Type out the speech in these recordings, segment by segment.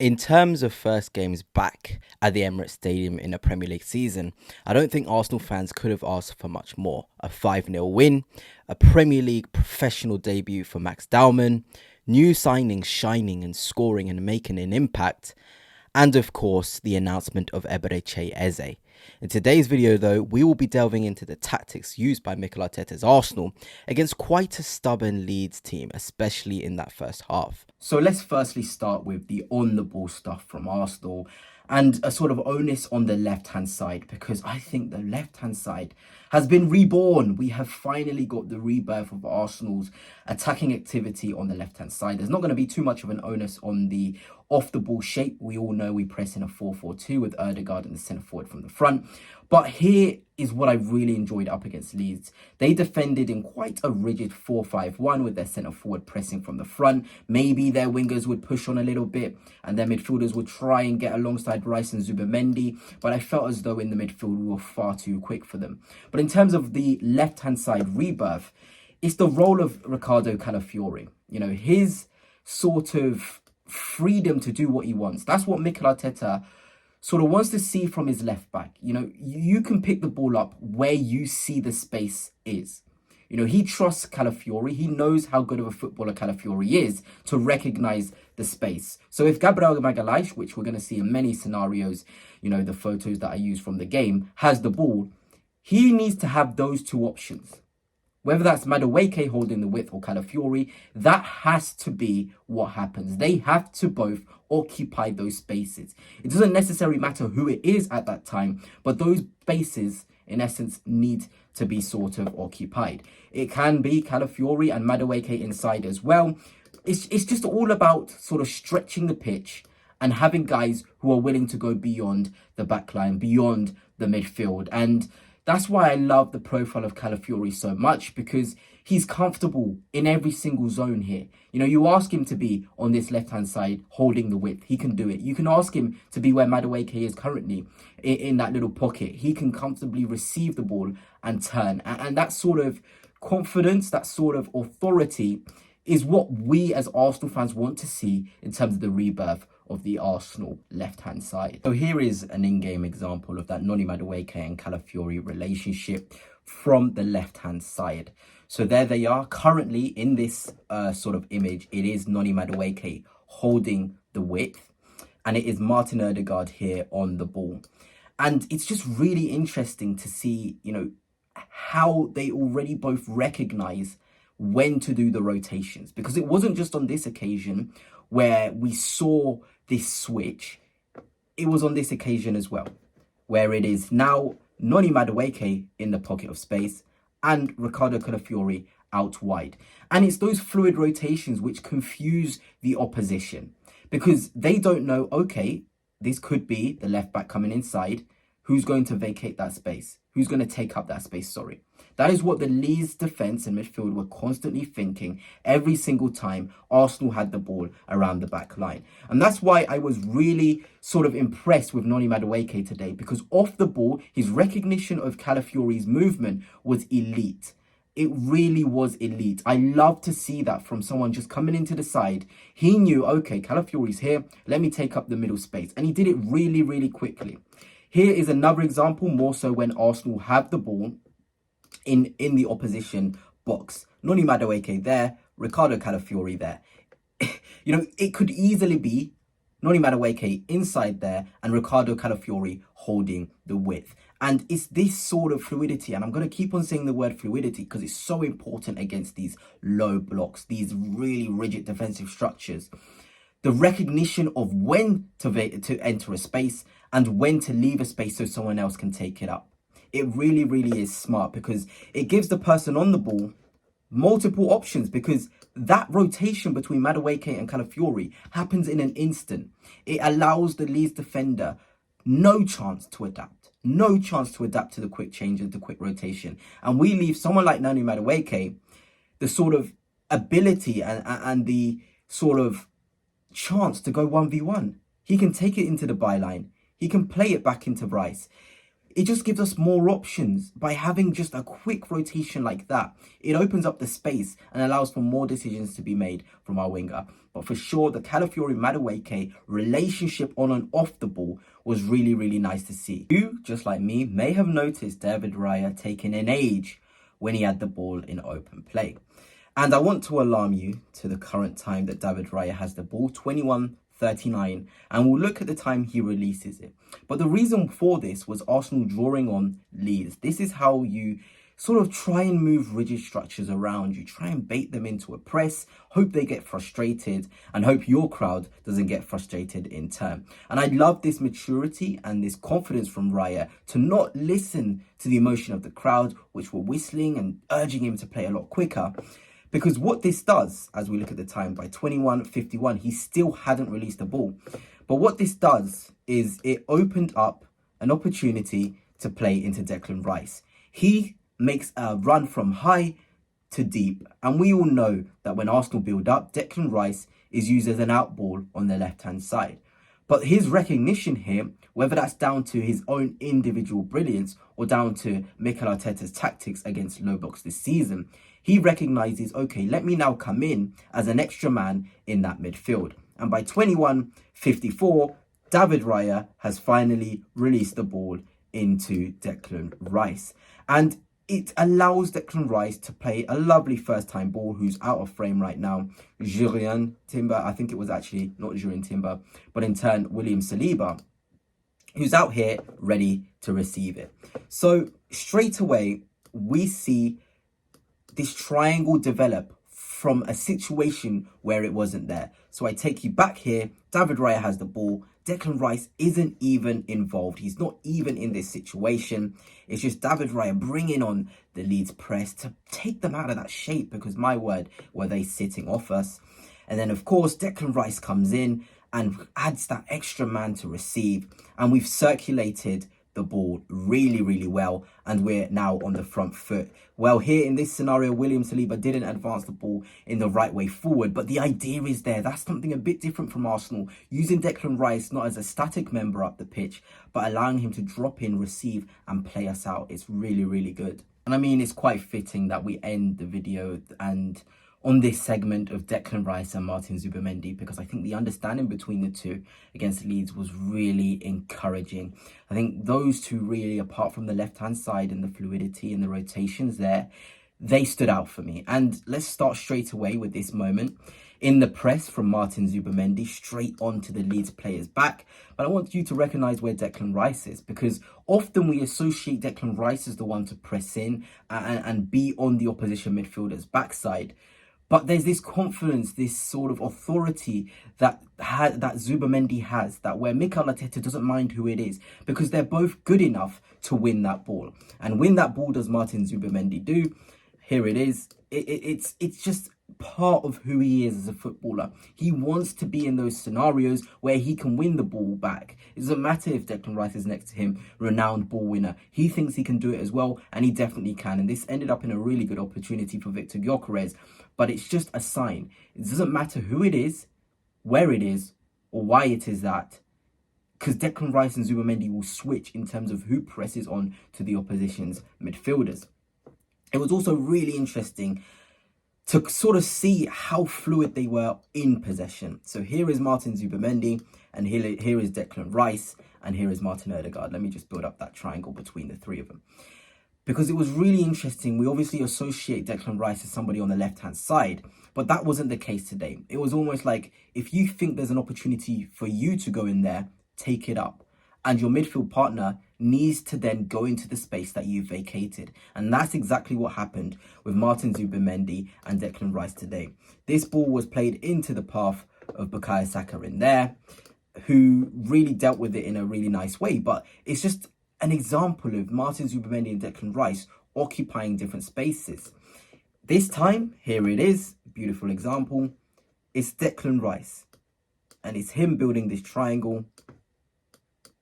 In terms of first games back at the Emirates Stadium in a Premier League season, I don't think Arsenal fans could have asked for much more. A 5-0 win, a Premier League professional debut for Max Dowman, new signings shining and scoring and making an impact, and of course the announcement of Eberechi Eze. In today's video though, we will be delving into the tactics used by Mikel Arteta's Arsenal against quite a stubborn Leeds team, especially in that first half. So let's firstly start with the on-the-ball stuff from Arsenal and a sort of onus on the left-hand side, because I think the left-hand side has been reborn. We have finally got the rebirth of Arsenal's attacking activity on the left-hand side. There's not going to be too much of an onus on the off-the-ball shape. We all know we press in a 4-4-2 with Ødegaard in the centre forward from the front. But here is what I really enjoyed up against Leeds. They defended in quite a rigid 4-5-1 with their centre forward pressing from the front. Maybe their wingers would push on a little bit and their midfielders would try and get alongside Rice and Zubimendi. But I felt as though in the midfield we were far too quick for them. But in terms of the left-hand side rebirth, it's the role of Riccardo Calafiori. You know, his sort of freedom to do what he wants. That's what Mikel Arteta sort of wants to see from his left back. You know, you can pick the ball up where you see the space is. You know, he trusts Calafiori. He knows how good of a footballer Calafiori is to recognize the space. So if Gabriel Magalhaes, which we're going to see in many scenarios, you know, the photos that I use from the game, has the ball, he needs to have those two options. Whether that's Madueke holding the width or Calafiori, that has to be what happens. They have to both occupy those spaces. It doesn't necessarily matter who it is at that time, but those spaces, in essence, need to be sort of occupied. It can be Calafiori and Madueke inside as well. It's just all about sort of stretching the pitch and having guys who are willing to go beyond the backline, beyond the midfield. And that's why I love the profile of Calafiori so much, because he's comfortable in every single zone here. You know, you ask him to be on this left-hand side holding the width, he can do it. You can ask him to be where Madueke is currently, in that little pocket. He can comfortably receive the ball and turn. And that sort of confidence, that sort of authority is what we as Arsenal fans want to see in terms of the rebirth of the Arsenal left-hand side. So here is an in-game example of that Noni Madueke and Calafiori relationship from the left-hand side. So there they are. Currently in this sort of image, it is Noni Madueke holding the width, and it is Martin Ødegaard here on the ball. And it's just really interesting to see, you know, how they already both recognize when to do the rotations, because it wasn't just on this occasion where we saw this switch. It was on this occasion as well, where it is now Noni Madueke in the pocket of space and Riccardo Calafiori out wide. And it's those fluid rotations which confuse the opposition, because they don't know, okay, this could be the left back coming inside. Who's going to vacate that space? Who's going to take up that space? Sorry. That is what the Leeds defence and midfield were constantly thinking every single time Arsenal had the ball around the back line. And that's why I was really sort of impressed with Noni Madueke today, because off the ball, his recognition of Calafiori's movement was elite. It really was elite. I love to see that from someone just coming into the side. He knew, okay, Calafiori's here. Let me take up the middle space. And he did it really, really quickly. Here is another example, more so when Arsenal have the ball in the opposition box. Noni Madueke there, Riccardo Calafiori there. You know, it could easily be Noni Madueke inside there and Riccardo Calafiori holding the width. And it's this sort of fluidity, and I'm going to keep on saying the word fluidity because it's so important against these low blocks, these really rigid defensive structures. The recognition of when to enter a space and when to leave a space so someone else can take it up. It really, really is smart, because it gives the person on the ball multiple options, because that rotation between Madueke and Calafiori happens in an instant. It allows the Leeds defender no chance to adapt to the quick change and the quick rotation. And we leave someone like Noni Madueke the sort of ability and the sort of chance to go 1v1. He can take it into the byline. He can play it back into Rice. it just gives us more options by having just a quick rotation like that. It opens up the space and allows for more decisions to be made from our winger. But for sure, the Calafiori-Madueke relationship on and off the ball was really, really nice to see. You, just like me, may have noticed David Raya taking an age when he had the ball in open play. And I want to alarm you to the current time that David Raya has the ball, 21:39, and we'll look at the time he releases it. But the reason for this was Arsenal drawing on Leeds. This is how you sort of try and move rigid structures around. You try and bait them into a press, hope they get frustrated, and hope your crowd doesn't get frustrated in turn. And I love this maturity and this confidence from Raya to not listen to the emotion of the crowd, which were whistling and urging him to play a lot quicker. Because what this does, as we look at the time, by 21:51, he still hadn't released the ball. But what this does is it opened up an opportunity to play into Declan Rice. He makes a run from high to deep. And we all know that when Arsenal build up, Declan Rice is used as an out ball on the left-hand side. But his recognition here, whether that's down to his own individual brilliance or down to Mikel Arteta's tactics against low blocks this season, he recognises, okay, let me now come in as an extra man in that midfield. And by 21:54, David Raya has finally released the ball into Declan Rice. And it allows Declan Rice to play a lovely first-time ball who's out of frame right now. Jurien Timber, I think it was actually not Jurien Timber, but in turn, William Saliba, who's out here ready to receive it. So straight away, we see this triangle develop from a situation where it wasn't there. So I take you back here. David Raya has the ball. Declan Rice isn't even involved. He's not even in this situation. It's just David Raya bringing on the Leeds press to take them out of that shape, because my word, were they sitting off us. And then, of course, Declan Rice comes in and adds that extra man to receive. And we've circulated the ball really, really well, and we're now on the front foot. Well, here in this scenario, William Saliba didn't advance the ball in the right way forward, but the idea is there. That's something a bit different from Arsenal, using Declan Rice not as a static member up the pitch, but allowing him to drop in, receive, and play us out. It's really, really good. And I mean, it's quite fitting that we end the video and on this segment of Declan Rice and Martin Zubimendi, because I think the understanding between the two against Leeds was really encouraging. I think those two really, apart from the left-hand side and the fluidity and the rotations there, they stood out for me. And let's start straight away with this moment. In the press from Martin Zubimendi, straight onto the Leeds player's back. But I want you to recognise where Declan Rice is, because often we associate Declan Rice as the one to press in and be on the opposition midfielder's backside. But there's this confidence, this sort of authority that Zubimendi has, that where Mikel Arteta doesn't mind who it is, because they're both good enough to win that ball. And when that ball does Martin Zubimendi do, here it is. It's just part of who he is as a footballer. He wants to be in those scenarios where he can win the ball back. It doesn't matter if Declan Rice is next to him, renowned ball winner. He thinks he can do it as well, and he definitely can. And this ended up in a really good opportunity for Victor Gyökeres. But it's just a sign. It doesn't matter who it is, where it is, or why it is that, because Declan Rice and Zubimendi will switch in terms of who presses on to the opposition's midfielders. It was also really interesting to sort of see how fluid they were in possession. So here is Martin Zubimendi, and here is Declan Rice, and here is Martin Odegaard. Let me just build up that triangle between the three of them, because it was really interesting. We obviously associate Declan Rice as somebody on the left-hand side, but that wasn't the case today. It was almost like, if you think there's an opportunity for you to go in there, take it up. And your midfield partner needs to then go into the space that you've vacated. And that's exactly what happened with Martin Zubimendi and Declan Rice today. This ball was played into the path of Bukayo Saka in there, who really dealt with it in a really nice way. But it's just an example of Martin Zubimendi and Declan Rice occupying different spaces. This time, here it is, beautiful example. It's Declan Rice, and it's him building this triangle,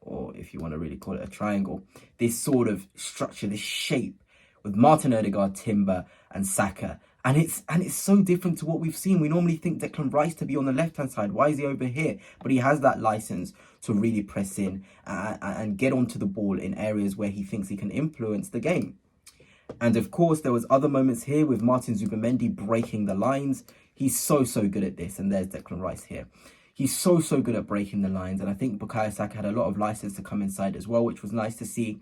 or if you want to really call it a triangle, this sort of structure, this shape, with Martin Odegaard, Timber, and Saka. And it's so different to what we've seen. We normally think Declan Rice to be on the left-hand side. Why is he over here? But he has that license to really press in and get onto the ball in areas where he thinks he can influence the game. And of course, there was other moments here with Martin Zubimendi breaking the lines. He's so good at this. And there's Declan Rice here. He's so good at breaking the lines. And I think Bukayo Saka had a lot of license to come inside as well, which was nice to see.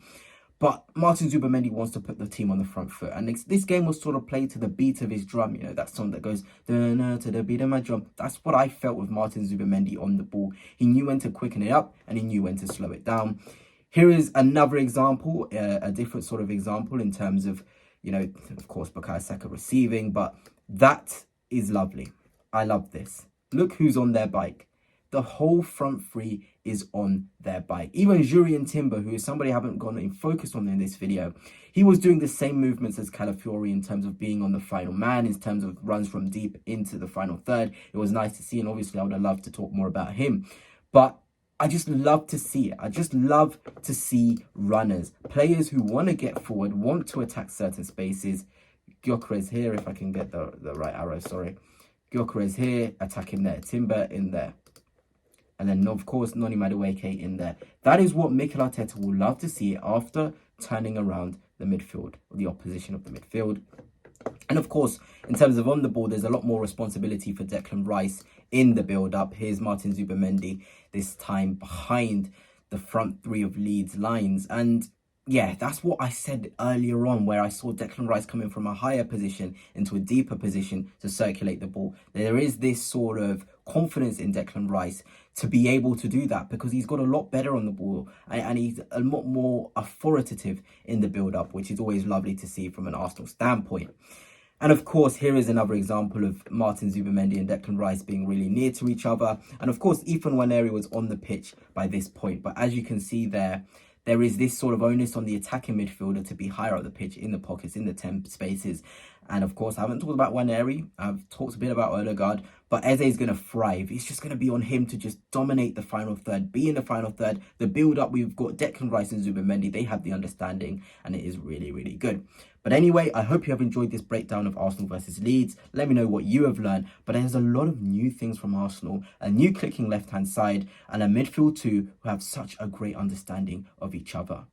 But Martin Zubimendi wants to put the team on the front foot. And this game was sort of played to the beat of his drum. You know, that song that goes, to the beat of my drum. That's what I felt with Martin Zubimendi on the ball. He knew when to quicken it up and he knew when to slow it down. Here is another example, a different sort of example in terms of, you know, of course, Bukayo Saka receiving. But that is lovely. I love this. Look who's on their bike. The whole front three is on their bike. Even Jurriën Timber, who is somebody I haven't gone in focus on in this video, he was doing the same movements as Calafiori in terms of being on the final man, in terms of runs from deep into the final third. It was nice to see, and obviously I would have loved to talk more about him. But I just love to see it. I just love to see runners, players who want to get forward, want to attack certain spaces. Gyökeres here, if I can get the right arrow, sorry. Gyökeres here, attacking there. Timber in there. And then, of course, Noni Madueke in there. That is what Mikel Arteta will love to see after turning around the midfield, or the opposition of the midfield. And of course, in terms of on the ball, there's a lot more responsibility for Declan Rice in the build-up. Here's Martin Zubimendi, this time behind the front three of Leeds lines. And yeah, that's what I said earlier on, where I saw Declan Rice coming from a higher position into a deeper position to circulate the ball. There is this sort of confidence in Declan Rice to be able to do that, because he's got a lot better on the ball and he's a lot more authoritative in the build-up, which is always lovely to see from an Arsenal standpoint. And of course, here is another example of Martin Zubimendi and Declan Rice being really near to each other. And of course, Ethan Nwaneri was on the pitch by this point. But as you can see there is this sort of onus on the attacking midfielder to be higher up the pitch, in the pockets, in the 10 spaces. And of course, I haven't talked about Nwaneri. I've talked a bit about Odegaard. But Eze is going to thrive. It's just going to be on him to just dominate the final third, be in the final third. The build-up, we've got Declan Rice and Zubimendi. They have the understanding, and it is really, really good. But anyway, I hope you have enjoyed this breakdown of Arsenal versus Leeds. Let me know what you have learned. But there's a lot of new things from Arsenal. A new clicking left-hand side and a midfield too who have such a great understanding of each other.